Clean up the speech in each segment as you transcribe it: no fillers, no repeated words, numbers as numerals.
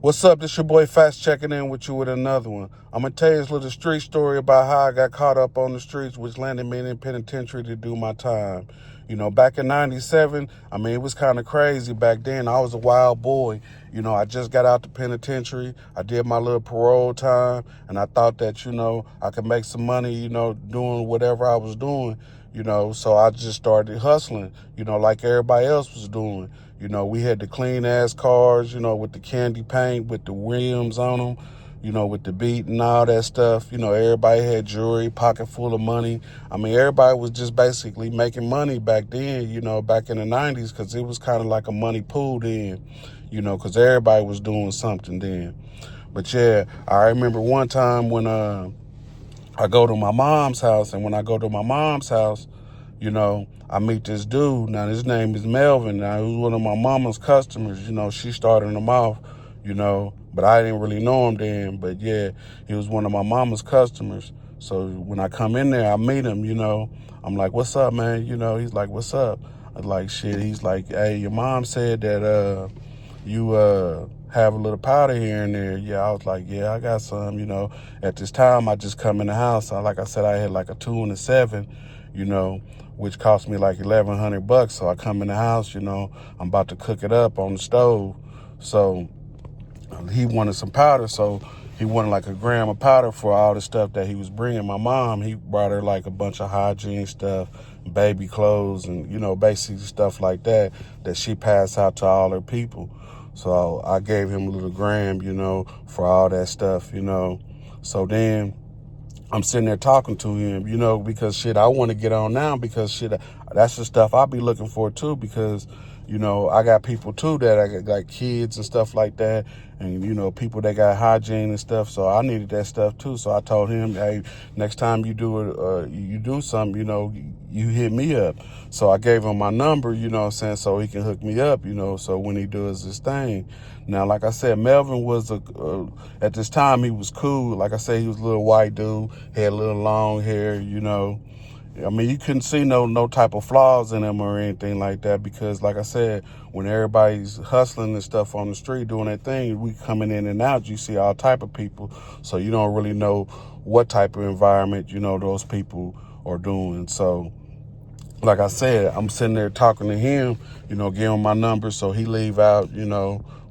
What's up? This your boy Fats checking in with you with another one. I'm going to tell you this little street story about how I got caught up on the streets, which landed me in penitentiary to do my time. Back in 97, it was kind of crazy back then. I was a wild boy. I just got out the penitentiary. I did my little parole time, and I thought that, I could make some money, doing whatever I was doing, so I just started hustling, like everybody else was doing. We had the clean ass cars, with the candy paint, with the rims on them, with the beat and all that stuff. Everybody had jewelry, pocket full of money. Everybody was just basically making money back then, back in the 90s, because it was kind of like a money pool then, because everybody was doing something then. But yeah, I remember one time when I go to my mom's house, and when I go to my mom's house, I meet this dude. Now, his name is Melvin. Now, he was one of my mama's customers. She started him off, but I didn't really know him then. But, yeah, he was one of my mama's customers. So when I come in there, I meet him, I'm like, what's up, man? He's like, what's up? I'm like, shit. He's like, hey, your mom said that you have a little powder here and there. Yeah, I was like, yeah, I got some, At this time, I just come in the house. Like I said, I had like a 2 and a 7, which cost me like $1,100. So I come in the house, I'm about to cook it up on the stove. So he wanted some powder. So he wanted like a gram of powder for all the stuff that he was bringing. My mom, he brought her like a bunch of hygiene stuff, baby clothes, and, basically stuff like that she passed out to all her people. So I gave him a little gram, for all that stuff, So then I'm sitting there talking to him, because shit, I want to get on now because shit, that's the stuff I'll be looking for too, because, I got people too that I got like kids and stuff like that, and, people that got hygiene and stuff. So I needed that stuff too. So I told him, hey, next time you do it, you do something, you hit me up. So I gave him my number, so he can hook me up, so when he does his thing. Now, like I said, Melvin was at this time, he was cool. Like I said, he was a little white dude, had a little long hair, you couldn't see no type of flaws in him or anything like that, because like I said, when everybody's hustling and stuff on the street doing their thing, we coming in and out, you see all type of people. So you don't really know what type of environment, those people are doing. So like I said, I'm sitting there talking to him, give him my number. So he leave out,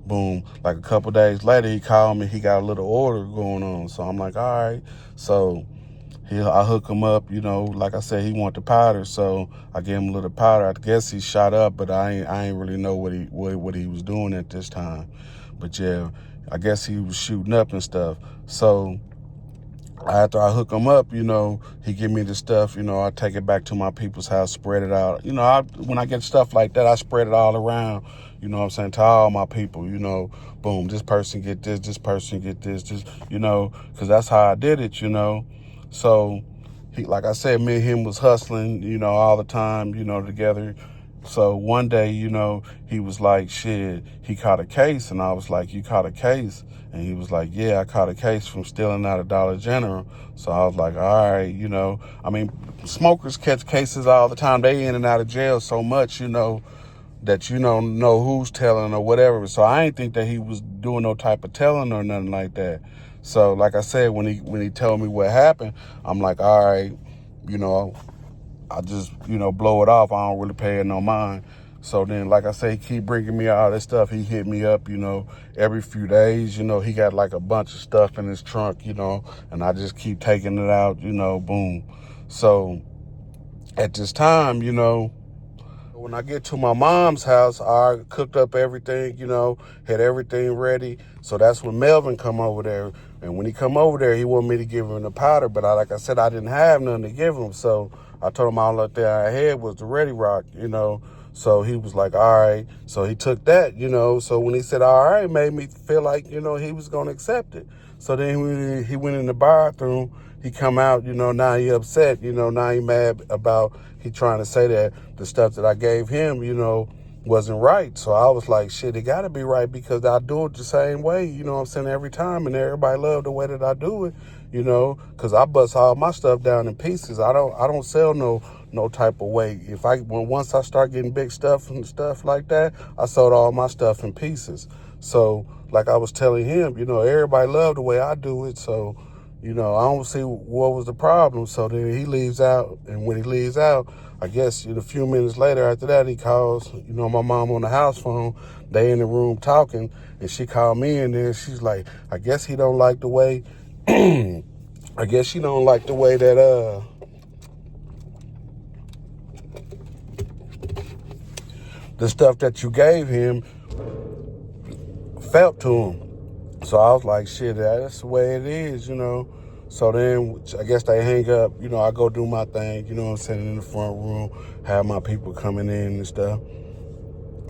boom. Like a couple days later, he called me. He got a little order going on. So I'm like, all right. So I hook him up, like I said, he want the powder. So I gave him a little powder. I guess he shot up, but I ain't really know what he was doing at this time. But yeah, I guess he was shooting up and stuff. So after I hook him up, he give me the stuff, I take it back to my people's house, spread it out. When I get stuff like that, I spread it all around, what I'm saying, to all my people, boom, this person get this person get this, because that's how I did it, So he, like I said, me and him was hustling, all the time, together. So one day, he was like, shit, he caught a case. And I was like, you caught a case? And he was like, yeah, I caught a case from stealing out of Dollar General. So I was like, all right, smokers catch cases all the time. They in and out of jail so much, that you don't know who's telling or whatever. So I ain't think that he was doing no type of telling or nothing like that. So like I said, when he told me what happened, I'm like, all right, I just, blow it off. I don't really pay it no mind. So then, like I say, he keep bringing me all this stuff. He hit me up, every few days, he got like a bunch of stuff in his trunk, and I just keep taking it out, boom. So at this time, when I get to my mom's house, I cooked up everything, had everything ready. So that's when Melvin come over there. And when he come over there, he wanted me to give him the powder. But like I said, I didn't have nothing to give him. So I told him all that I had was the Ready Rock, So he was like, all right. So he took that, So when he said, all right, it made me feel like, he was going to accept it. So then when he went in the bathroom, he come out, now he upset, now he mad about, he trying to say that the stuff that I gave him, wasn't right. So I was like, shit, it got to be right, because I do it the same way, what I'm saying, every time, and everybody love the way that I do it, because I bust all my stuff down in pieces. I don't sell no type of way. Once I start getting big stuff and stuff like that, I sold all my stuff in pieces. So like I was telling him, everybody love the way I do it. So, I don't see what was the problem. So then he leaves out. And when he leaves out, I guess a few minutes later after that, he calls, my mom on the house phone. They in the room talking. And she called me in there. She's like, I guess he don't like the way, I guess she don't like the way that, the stuff that you gave him felt to him. So I was like, shit, that's the way it is. So then I guess they hang up, I go do my thing, I'm sitting in the front room, have my people coming in and stuff.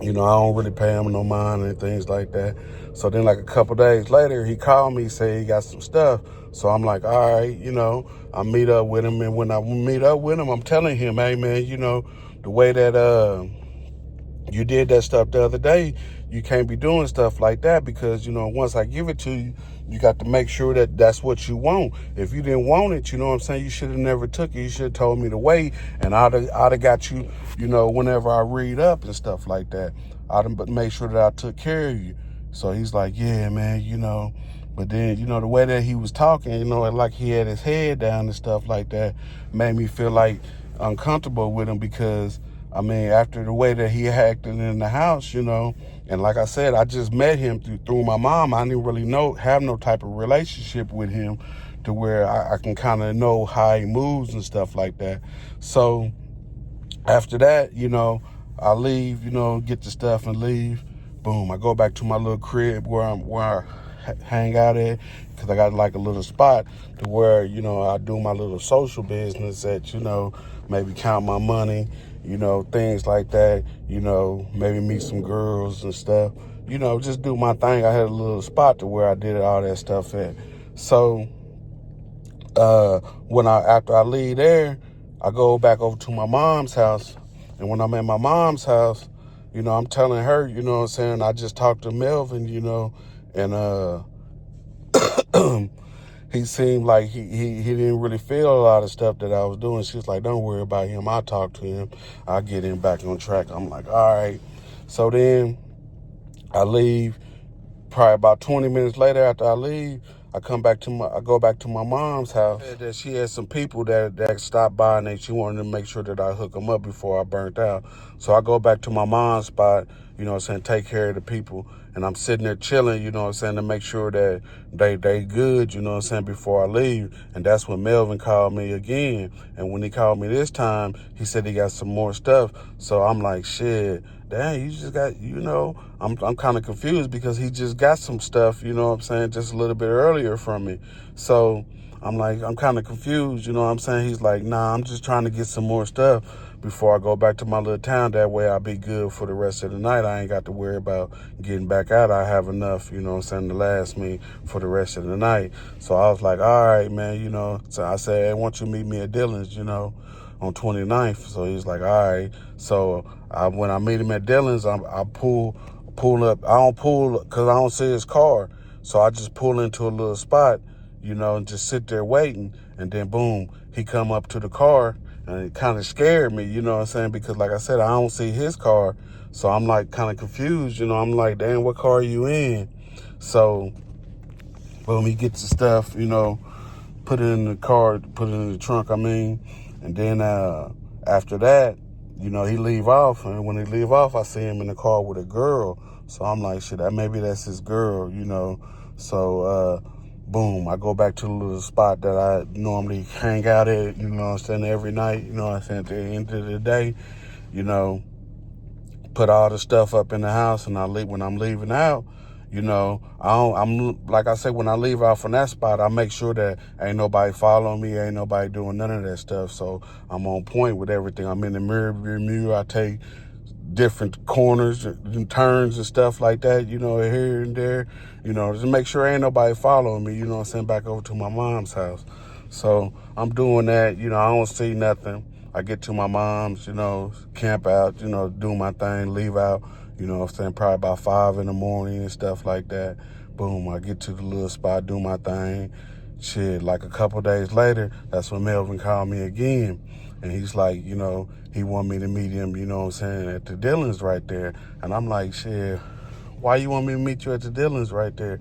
I don't really pay him no mind and things like that. So then like a couple days later, he called me, say he got some stuff. So I'm like, all right, I meet up with him. And when I meet up with him, I'm telling him, hey man, the way that, you did that stuff the other day, you can't be doing stuff like that because, once I give it to you, you got to make sure that that's what you want. If you didn't want it, you know what I'm saying, you should have never took it. You should have told me to wait, and I'd have got you, whenever I read up and stuff like that, I'd have made sure that I took care of you. So he's like, yeah, man, but then, the way that he was talking, like he had his head down and stuff like that, made me feel like uncomfortable with him because, after the way that he acted in the house, and like I said, I just met him through my mom. I didn't really have no type of relationship with him to where I can kind of know how he moves and stuff like that. So after that, I leave, get the stuff and leave. Boom, I go back to my little crib where I hang out at because I got like a little spot to where, I do my little social business at, maybe count my money, things like that, maybe meet some girls and stuff, just do my thing. I had a little spot to where I did all that stuff at. So after I leave there, I go back over to my mom's house. And when I'm at my mom's house, I'm telling her, what I'm saying, I just talked to Melvin, and he seemed like he didn't really feel a lot of stuff that I was doing. She's like, don't worry about him. I'll talk to him. I'll get him back on track. I'm like, all right. So then I leave. Probably about 20 minutes later after I leave, I go back to my mom's house. That she had some people that stopped by and she wanted to make sure that I hook them up before I burnt out. So I go back to my mom's spot, take care of the people. And I'm sitting there chilling, to make sure that they good, before I leave. And that's when Melvin called me again. And when he called me this time, he said he got some more stuff. So I'm like, shit, dang, you just got, I'm kind of confused because he just got some stuff, just a little bit earlier from me. So I'm like, I'm kind of confused, He's like, nah, I'm just trying to get some more stuff before I go back to my little town. That way I'll be good for the rest of the night. I ain't got to worry about getting back out. I have enough, to last me for the rest of the night. So I was like, all right, man, So I said, hey, why don't you meet me at Dillon's, on 29th. So he's like, all right. So when I meet him at Dillon's, I pull up. I don't pull because I don't see his car. So I just pull into a little spot, and just sit there waiting. And then boom, he come up to the car and it kind of scared me, because like I said, I don't see his car. So I'm like kind of confused, I'm like, damn, what car are you in? So boom, he gets the stuff, put it in the car, put it in the trunk, and then after that, he leave off, and when he leave off, I see him in the car with a girl. So I'm like, shit, maybe that's his girl, So boom, I go back to the little spot that I normally hang out at, every night, at the end of the day, put all the stuff up in the house, and when I'm leaving out, I'm like I said, when I leave out from that spot, I make sure that ain't nobody following me, ain't nobody doing none of that stuff. So I'm on point with everything. I'm in the mirror. I take different corners and turns and stuff like that, here and there, just make sure ain't nobody following me, back over to my mom's house. So I'm doing that, I don't see nothing. I get to my mom's, camp out, do my thing, leave out, probably about 5 in the morning and stuff like that. Boom, I get to the little spot, do my thing. Shit, like a couple days later, that's when Melvin called me again. And he's like, he want me to meet him, at the Dillon's right there. And I'm like, shit, why you want me to meet you at the Dillons right there?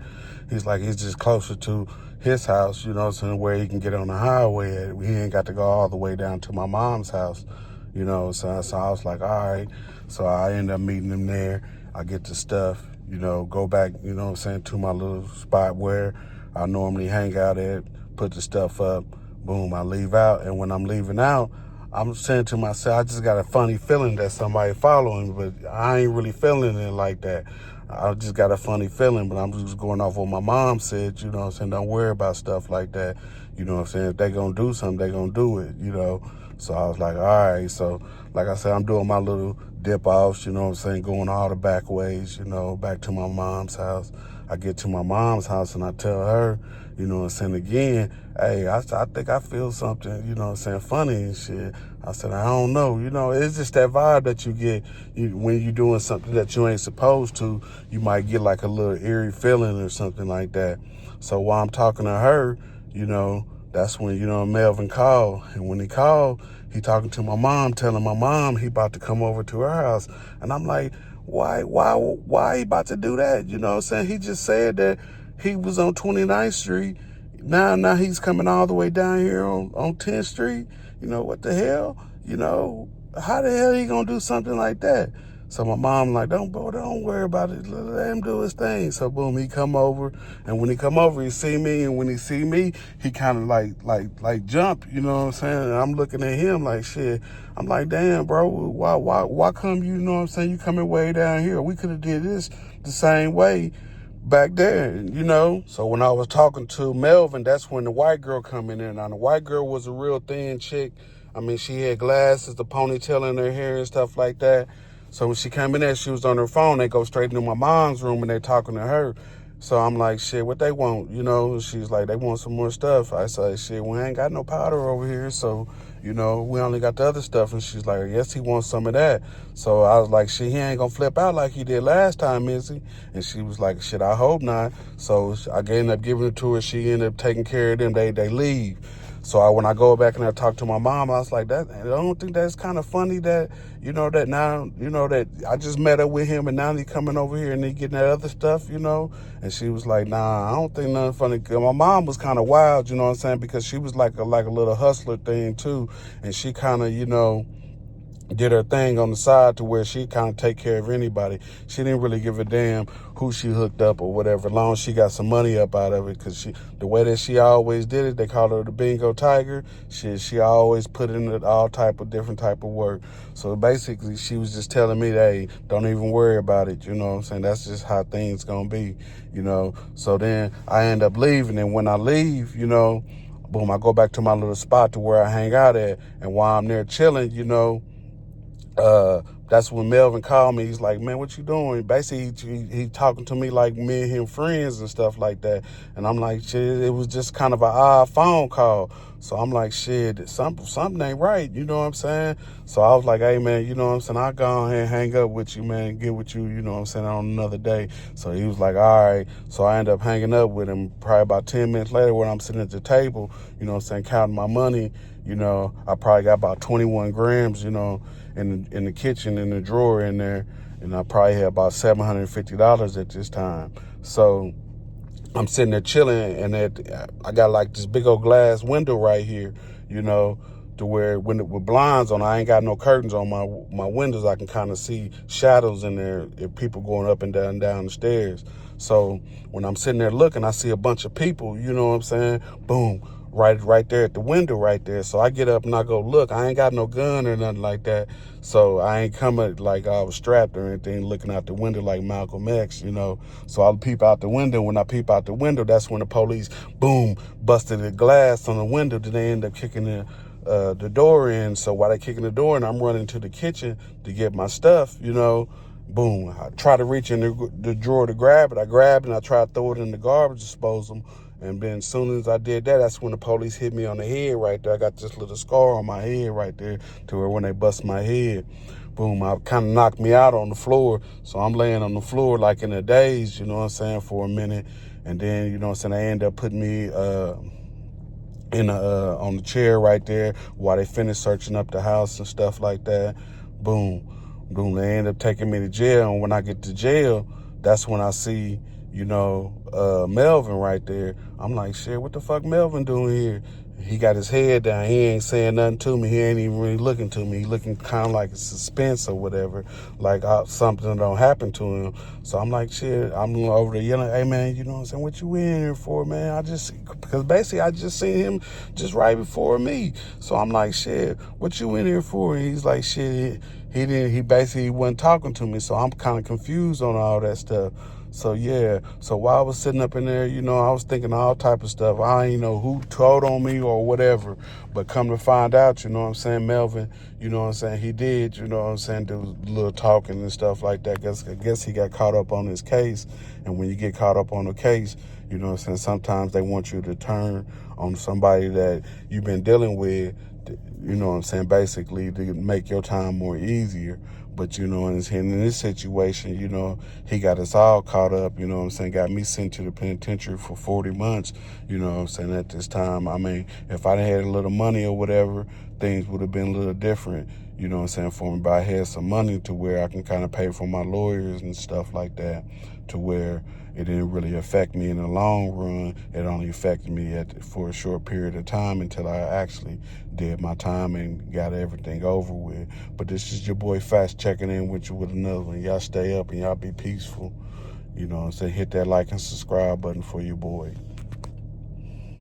He's like, it's just closer to his house, so where he can get on the highway. He ain't got to go all the way down to my mom's house, so I was like, all right. So I end up meeting him there. I get the stuff, go back, to my little spot where I normally hang out at, put the stuff up, boom, I leave out. And when I'm leaving out, I'm saying to myself, I just got a funny feeling that somebody following, but I ain't really feeling it like that. I just got a funny feeling, but I'm just going off what my mom said, don't worry about stuff like that. If they gonna do something, they gonna do it, So I was like, all right. So like I said, I'm doing my little dip offs, going all the back ways, back to my mom's house. I get to my mom's house and I tell her, again, hey, I think I feel something, funny and shit. I said, I don't know, it's just that vibe that you get when you're doing something that you ain't supposed to. You might get like a little eerie feeling or something like that. So while I'm talking to her, that's when, Melvin called. And when he called, he talking to my mom, telling my mom he about to come over to her house. And I'm like, why he about to do that? He just said that he was on 29th Street. Now he's coming all the way down here on 10th Street. What the hell? How the hell he gonna do something like that? So my mom like, don't worry about it. Let him do his thing. So boom, he come over, and when he come over, he see me, and when he see me, he kind of like jump. You know what I'm saying? And I'm looking at him like shit. I'm like, damn, bro, why come you? You know what I'm saying? You coming way down here? We could have did this the same way back there, So when I was talking to Melvin, that's when the white girl come in there. Now the white girl was a real thin chick. I mean, she had glasses, the ponytail in her hair and stuff like that. So when she came in there, she was on her phone. They go straight into my mom's room and they talking to her. So I'm like, shit, what they want? She's like, they want some more stuff. I say, shit, we ain't got no powder over here. So, we only got the other stuff. And she's like, yes, he wants some of that. So I was like, shit, he ain't gonna flip out like he did last time, is he? And she was like, shit, I hope not. So I ended up giving it to her. She ended up taking care of them. They leave. So when I go back and I talk to my mom, I was like, I don't think that's kind of funny that, that now, that I just met up with him and now he coming over here and he getting that other stuff, And she was like, nah, I don't think nothing funny. My mom was kind of wild, you know what I'm saying? Because she was like a little hustler thing too. And she kind of, did her thing on the side to where she kind of take care of anybody. She didn't really give a damn who she hooked up or whatever, as long as she got some money up out of it. Because the way that she always did it, they called her the bingo tiger. She always put in all type of different type of work. So basically, she was just telling me, hey, don't even worry about it. You know what I'm saying? That's just how things gonna be. So then I end up leaving, and when I leave, boom, I go back to my little spot to where I hang out at, and while I'm there chilling, that's when Melvin called me. He's like, man, what you doing? Basically, he talking to me like me and him friends and stuff like that. And I'm like, shit, it was just kind of an odd phone call. So I'm like, shit, something ain't right. You know what I'm saying? So I was like, hey, man, you know what I'm saying? I'll go ahead and hang up with you, man, and get with you, you know what I'm saying, on another day. So he was like, all right. So I ended up hanging up with him probably about 10 minutes later when I'm sitting at the table, you know what I'm saying, counting my money. I probably got about 21 grams, in the kitchen, in the drawer in there, and I probably had about $750 at this time. So I'm sitting there chilling, and I got like this big old glass window right here, to where with blinds on, I ain't got no curtains on my windows. I can kind of see shadows in there if people going up and down the stairs. So when I'm sitting there looking, I see a bunch of people, you know what I'm saying? Boom. Right there at the window right there. So I get up and I go look. I ain't got no gun or nothing like that. So I ain't coming like I was strapped or anything, looking out the window like Malcolm X, So I'll peep out the window. When I peep out the window, that's when the police, boom, busted the glass on the window. Then they end up kicking the door in. So while they kicking the door in, I'm running to the kitchen to get my stuff, Boom. I try to reach in the drawer to grab it. I grab it and I try to throw it in the garbage disposal. And then as soon as I did that, that's when the police hit me on the head right there. I got this little scar on my head right there to where when they bust my head, boom, I kind of knocked me out on the floor. So I'm laying on the floor like in a daze, you know what I'm saying, for a minute. And then, you know what I'm saying, they end up putting me on the chair right there while they finished searching up the house and stuff like that. Boom. They end up taking me to jail. And when I get to jail, that's when I see, Melvin right there. I'm like, shit, what the fuck Melvin doing here? He got his head down. He ain't saying nothing to me. He ain't even really looking to me. He looking kind of like a suspense or whatever, like something don't happen to him. So I'm like, shit, I'm over there yelling, hey, man, you know what I'm saying? What you in here for, man? Because basically I just seen him just right before me. So I'm like, shit, what you in here for? And he's like, shit, he basically wasn't talking to me. So I'm kind of confused on all that stuff. So yeah, so while I was sitting up in there, I was thinking all type of stuff. I ain't know who told on me or whatever, but come to find out, Melvin, he did, do a little talking and stuff like that. I guess he got caught up on his case, and when you get caught up on a case, sometimes they want you to turn on somebody that you've been dealing with, basically to make your time more easier. But, in this situation, he got us all caught up, got me sent to the penitentiary for 40 months, at this time. I mean, if I had a little money or whatever, things would have been a little different, for me. But I had some money to where I can kind of pay for my lawyers and stuff like that, to where it didn't really affect me in the long run. It only affected me for a short period of time until I actually did my time and got everything over with. But this is your boy Fats checking in with you with another one. Y'all stay up and y'all be peaceful. Hit that like and subscribe button for your boy.